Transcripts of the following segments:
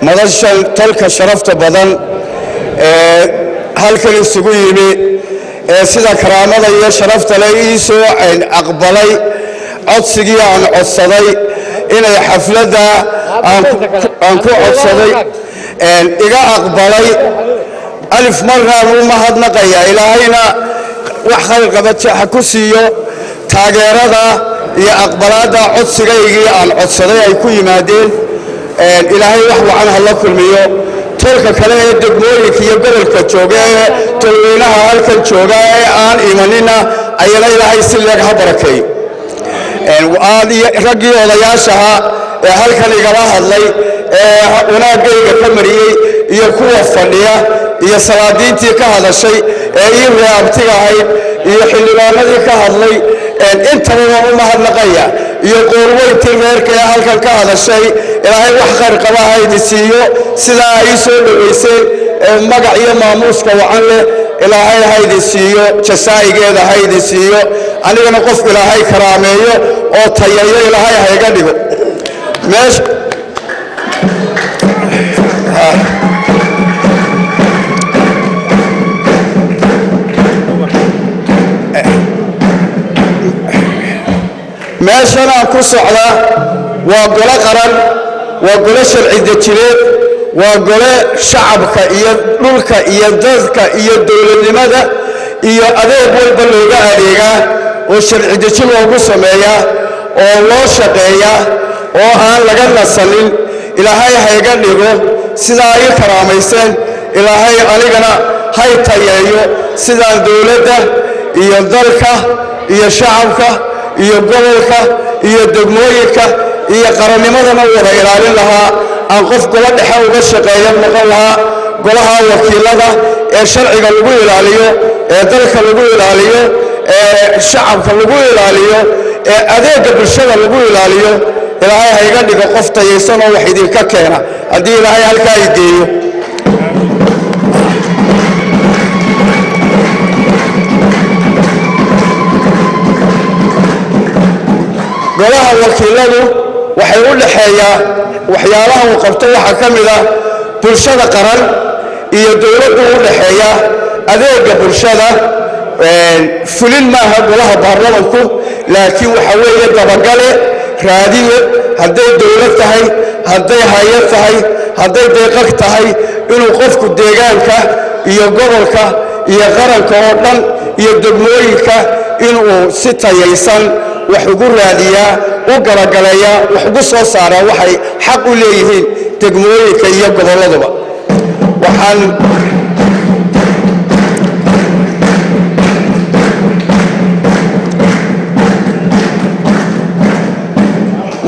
madashan tolka sharafta badan halkan isugu yimi sida karaamada iyo sharafta leh ii soo aqbalay codsigii aan codsaday inay xafladda aan ku codsaday iga aqbalay alif marnaan u mahadnaqaya ilaahayna wax khayr qabadka ha ku siiyo taageerada iyo aqbalaadda codsigaygii aan codsaday ay ku yimaadeen ilaahay wax wacan ha la kulmiyo tolka kale ee degmooyinka iyo gobolka jooga ee tolweynaha halkan jooga ee aan imanina ayana ilaahay si leeg ha barakeeyo raggii odayaashaha ee halkan igala hadlay ee wanaagayga ka mariyey iyo kuwa fadhiya iyo salaadiintii ka hadashay ee ii reabtiga ahayd iyo xildhibaanadii ka hadlay intaba waan u mahadnaqaya iyo qoorweyntii reerka ee halkan ka hadashay ilaahay wax khayr qaba ha idin siiyo sidaa ay soo dhowayseen magac iyo maamuuska wacan leh ilaahay ha idin siiyo jasaa'igeeda ha idin siiyo anigana qof ilaahay karaameeyo oo tayayo ilaahay ha iga dhigo meeshan aan ku socdaa waa gole qaran waa gole sharci dejineed waa gole shacabka iyo dhulka iyo dadka iyo dowladnimada iyo adeeg walba looga adeegaa oo sharci dejin loogu sameeyaa oo loo shaqeeyaa oo aan laga nasanin ilaahay ha iga dhigo sidaa ay karaamayseen ilaahay anigana hay tayeeyo sidaan dowladda iyo dalka iyo shacabka iyo gobolka iyo degmooyinka iyo qarannimadana wada ilaalin lahaa aan qof golo dhexe uga shaqeeya noqon lahaa golaha wakiilada ee sharciga lagu ilaaliyo ee dalka lagu ilaaliyo ee shacabka lagu ilaaliyo ee adeegga bulshada lagu ilaaliyo ilaahay ha iga dhigo qof tayaysan oo wax idinka keena haddii ilaahay halkaa i geeyo golaha wakiiladu waxay u dhaxeeyaa waxyaalaha uu qabto waxaa ka mid ah bulshada qaran iyo dowladdu u dhaxeeya adeegga bulshada fulin maaha golaha baarlamanku laakiin waxa weeye dabagale raadiyo hadday dowlad tahay hadday hay-ad tahay hadday deeqag tahay inuu qofku deegaanka iyo gobolka iyo qaranka oo dhan iyo degmooyinka inuu si tayaysan wax ugu raadiyaa u galagaleeyaa wax ugu soo saaraa waxay xaq u leeyihiin degmooyinka iyo goboladuba waxaan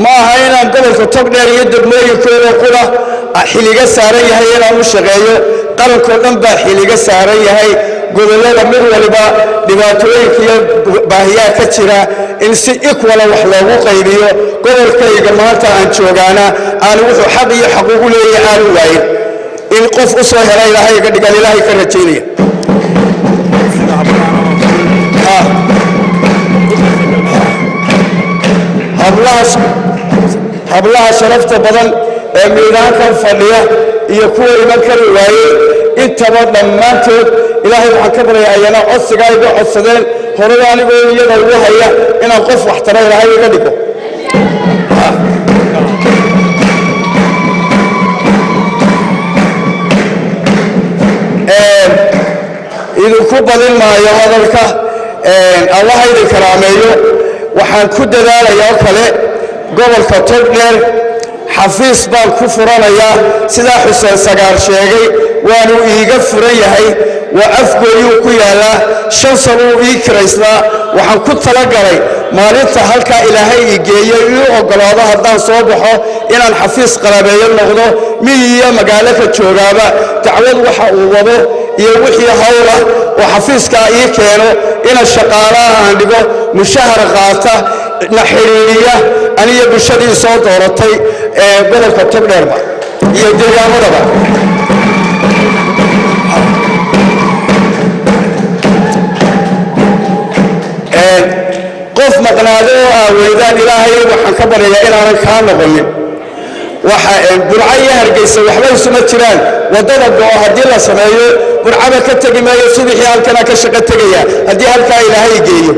ma aha inaan gobolka togdheer iyo degmooyinkooda qura xiliga saaran yahay inaan u shaqeeyo qarankoo dhan baa xiliga saaran yahay gobollada mid waliba dhibaatooyinka iyo baahiyaha ka jira in si ikwala wax loogu qaybiyo gobolkayga maanta aan joogaana aan wuxuu xaq iyo xaquuq u leeyahay aanu waayin in qof u soo hela ilaahay iga dhigan ilaahay ka rajaynaya hablaha sharafta badan ee miidaankan fadhiya iyo kuwa iman kari waayey intaba dhammaantood ilaahay waxaan ka baraya ayana codsigaa iga codsadeen horada anigoo iyada ugu haya inaan qof wax tara ilaahay iga dhigo idinku badin maayo hadalka allaha idin karaameeyo waxaan ku dadaalayaa kale gobolka togdheer xafiis baan ku furanayaa sidaa xuseen sagaar sheegay waanu iiga furan yahay waa afgooyuu ku yaallaa 5 sano uu ii kiraysnaa waxaan ku talagalay maalinta halkaa ilaahay ii geeyey ii oggolaado haddaan soo baxo inaan xafiis qalabeeyo noqdo miyiyo magaalo ka joogaaba dacwad waxa uu wado iyo wixii hawla oo xafiiskaa ii keeno ina shaqaalaha aan dhigo mushahar qaata na xiriiriya aniyo bulshadii soo dooratay ee gobolka togdheerba iyo deegaamadaba qof maqnaado oo aaweydaan ilaahay waxaan ka baryayaa inaanan kaa noqonin waxa burca iyo hargeysa waxba isuma jiraan wadada goo hadii la sameeyo burcaba ka tagi maayo subaxii halkana ka shaqo tagaya hadii halka ilaahay geeyo